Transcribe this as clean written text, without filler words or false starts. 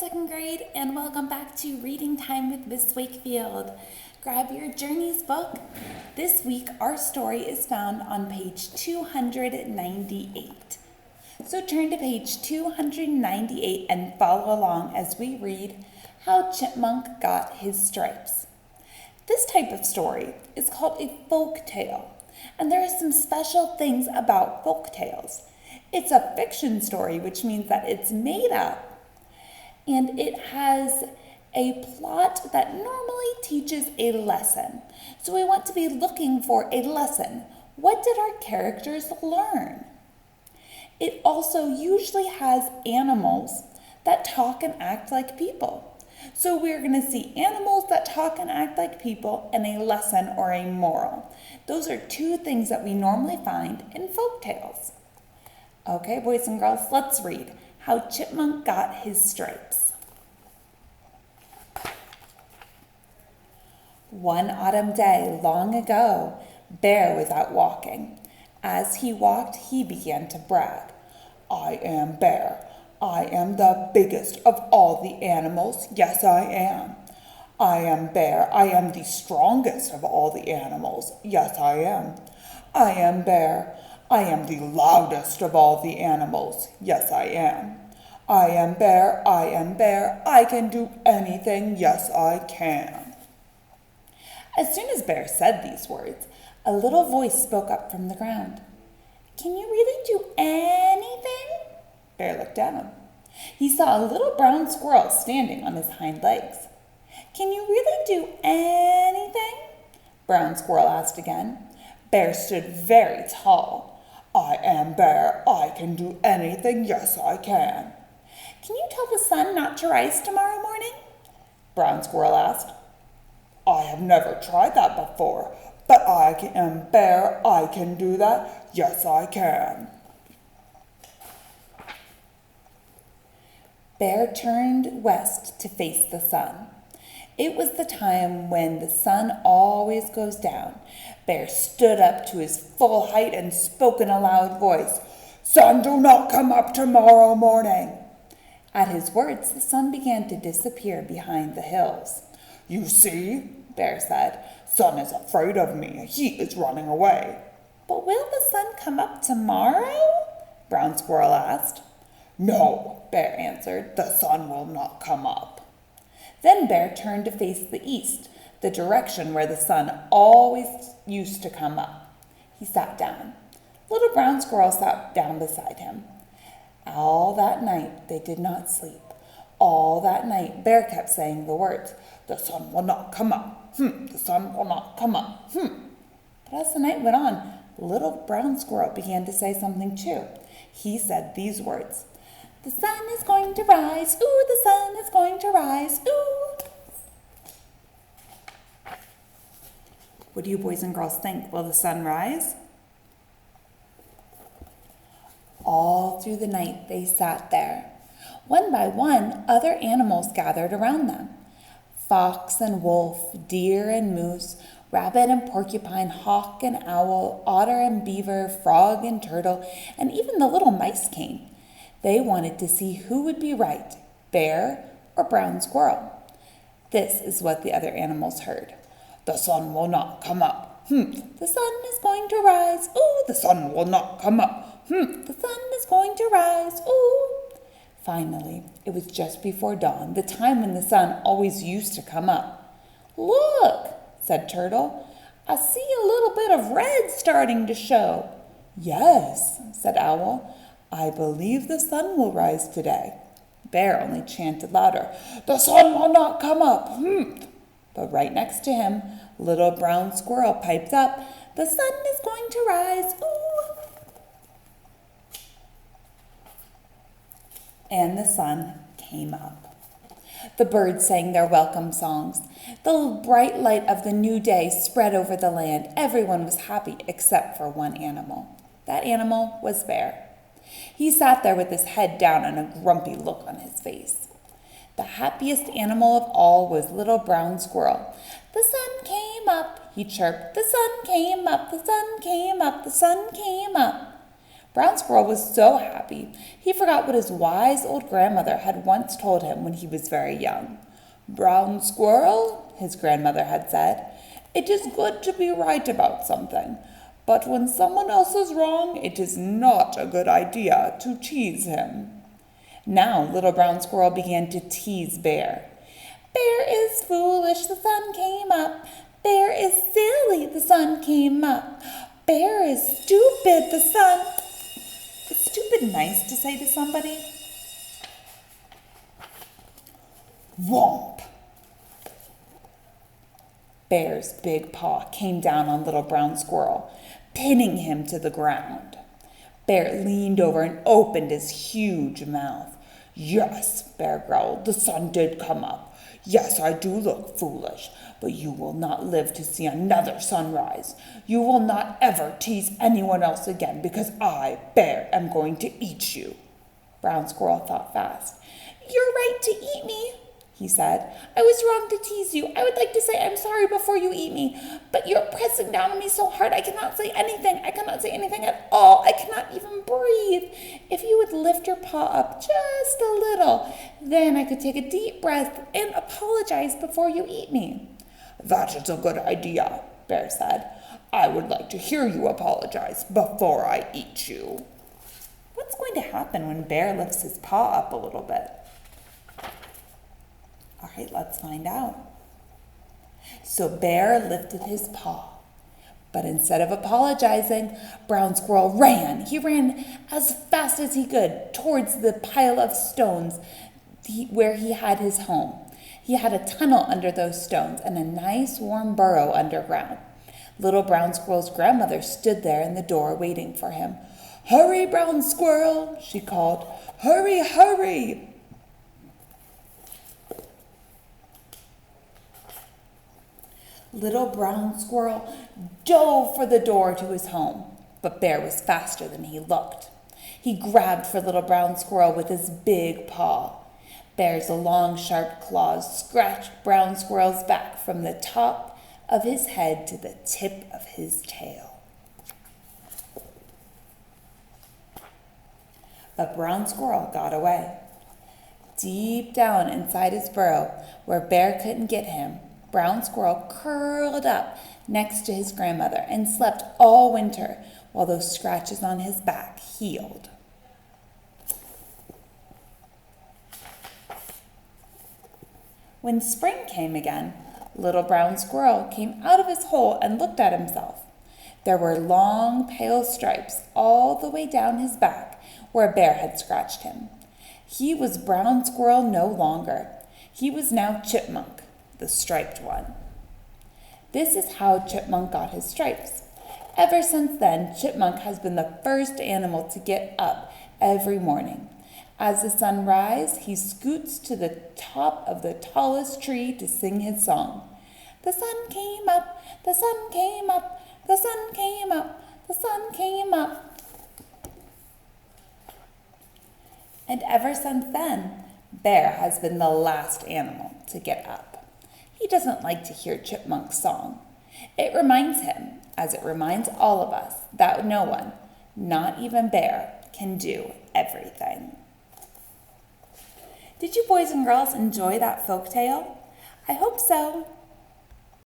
second grade, and welcome back to Reading Time with Miss Wakefield. Grab your Journeys book. This week, our story is found on page 298. So turn to page 298 and follow along as we read How Chipmunk Got His Stripes. This type of story is called a folk tale, and there are some special things about folk tales. It's a fiction story, which means that it's made up, and it has a plot that normally teaches a lesson. So we want to be looking for a lesson. What did our characters learn? It also usually has animals that talk and act like people. So we're going to see animals that talk and act like people and a lesson or a moral. Those are two things that we normally find in folk tales. Okay, boys and girls, let's read How Chipmunk Got His Stripes. One autumn day, long ago, Bear was out walking. As he walked, he began to brag. I am Bear. I am the biggest of all the animals. Yes, I am. I am Bear. I am the strongest of all the animals. Yes, I am. I am Bear. I am the loudest of all the animals. Yes, I am. I am Bear. I am Bear. I can do anything. Yes, I can. As soon as Bear said these words, a little voice spoke up from the ground. Can you really do anything? Bear looked down. He saw a little brown squirrel standing on his hind legs. Can you really do anything? Brown Squirrel asked again. Bear stood very tall. I am Bear. I can do anything. Yes, I can. Can you tell the sun not to rise tomorrow morning? Brown Squirrel asked. I have never tried that before, but I am Bear. I can do that. Yes, I can. Bear turned west to face the sun. It was the time when the sun always goes down. Bear stood up to his full height and spoke in a loud voice. Sun, do not come up tomorrow morning. At his words, the sun began to disappear behind the hills. You see, Bear said, Sun is afraid of me. He is running away. But will the sun come up tomorrow? Brown Squirrel asked. No, Bear answered, the sun will not come up. Then Bear turned to face the east, the direction where the sun always used to come up. He sat down. Little Brown Squirrel sat down beside him. All that night they did not sleep. All that night Bear kept saying the words, the sun will not come up. The sun will not come up. But as the night went on, Little Brown Squirrel began to say something too. He said these words, the sun is going to rise, ooh, the sun is going to rise, ooh. What do you boys and girls think? Will the sun rise? All through the night they sat there. One by one, other animals gathered around them. Fox and wolf, deer and moose, rabbit and porcupine, hawk and owl, otter and beaver, frog and turtle, and even the little mice came. They wanted to see who would be right, Bear or Brown Squirrel. This is what the other animals heard. The sun will not come up. The sun is going to rise. Ooh, the sun will not come up. The sun is going to rise. Ooh. Finally, it was just before dawn, the time when the sun always used to come up. Look, said Turtle. I see a little bit of red starting to show. Yes, said Owl. I believe the sun will rise today. Bear only chanted louder, the sun will not come up. But right next to him, Little Brown Squirrel piped up, the sun is going to rise, ooh. And the sun came up. The birds sang their welcome songs. The bright light of the new day spread over the land. Everyone was happy except for one animal. That animal was Bear. He sat there with his head down and a grumpy look on his face. The happiest animal of all was Little Brown Squirrel. The sun came up, he chirped. The sun came up, the sun came up, the sun came up. Brown Squirrel was so happy, he forgot what his wise old grandmother had once told him when he was very young. "Brown Squirrel," his grandmother had said, "it is good to be right about something, but when someone else is wrong, it is not a good idea to tease him." Now little Brown Squirrel began to tease Bear. "Bear is foolish, the sun came up. Bear is silly, the sun came up. Bear is stupid, the sun..." Is stupid nice to say to somebody? Whomp! Bear's big paw came down on little Brown Squirrel, pinning him to the ground. Bear leaned over and opened his huge mouth. "Yes," Bear growled, "the sun did come up. Yes, I do look foolish, but you will not live to see another sunrise. You will not ever tease anyone else again, because I, Bear, am going to eat you." Brown Squirrel thought fast. "You're right to eat me," he said. "I was wrong to tease you. I would like to say I'm sorry before you eat me, but you're pressing down on me so hard I cannot say anything. I cannot say anything at all. I cannot even breathe. If you would lift your paw up just a little, then I could take a deep breath and apologize before you eat me." "That is a good idea," Bear said. "I would like to hear you apologize before I eat you." What's going to happen when Bear lifts his paw up a little bit? All right, let's find out. So Bear lifted his paw, but instead of apologizing, Brown Squirrel ran. He ran as fast as he could towards the pile of stones where he had his home. He had a tunnel under those stones and a nice warm burrow underground. Little Brown Squirrel's grandmother stood there in the door waiting for him. "Hurry, Brown Squirrel," she called. "Hurry, hurry." Little Brown Squirrel dove for the door to his home, but Bear was faster than he looked. He grabbed for Little Brown Squirrel with his big paw. Bear's long, sharp claws scratched Brown Squirrel's back from the top of his head to the tip of his tail. But Brown Squirrel got away. Deep down inside his burrow, where Bear couldn't get him, Brown Squirrel curled up next to his grandmother and slept all winter while those scratches on his back healed. When spring came again, Little Brown Squirrel came out of his hole and looked at himself. There were long, pale stripes all the way down his back where Bear had scratched him. He was Brown Squirrel no longer. He was now Chipmunk, the striped one. This is how Chipmunk got his stripes. Ever since then, Chipmunk has been the first animal to get up every morning. As the sun rises, he scoots to the top of the tallest tree to sing his song. "The sun came up, the sun came up, the sun came up, the sun came up." And ever since then, Bear has been the last animal to get up. He doesn't like to hear Chipmunk's song. It reminds him, as it reminds all of us, that no one, not even Bear, can do everything. Did you boys and girls enjoy that folk tale? I hope so.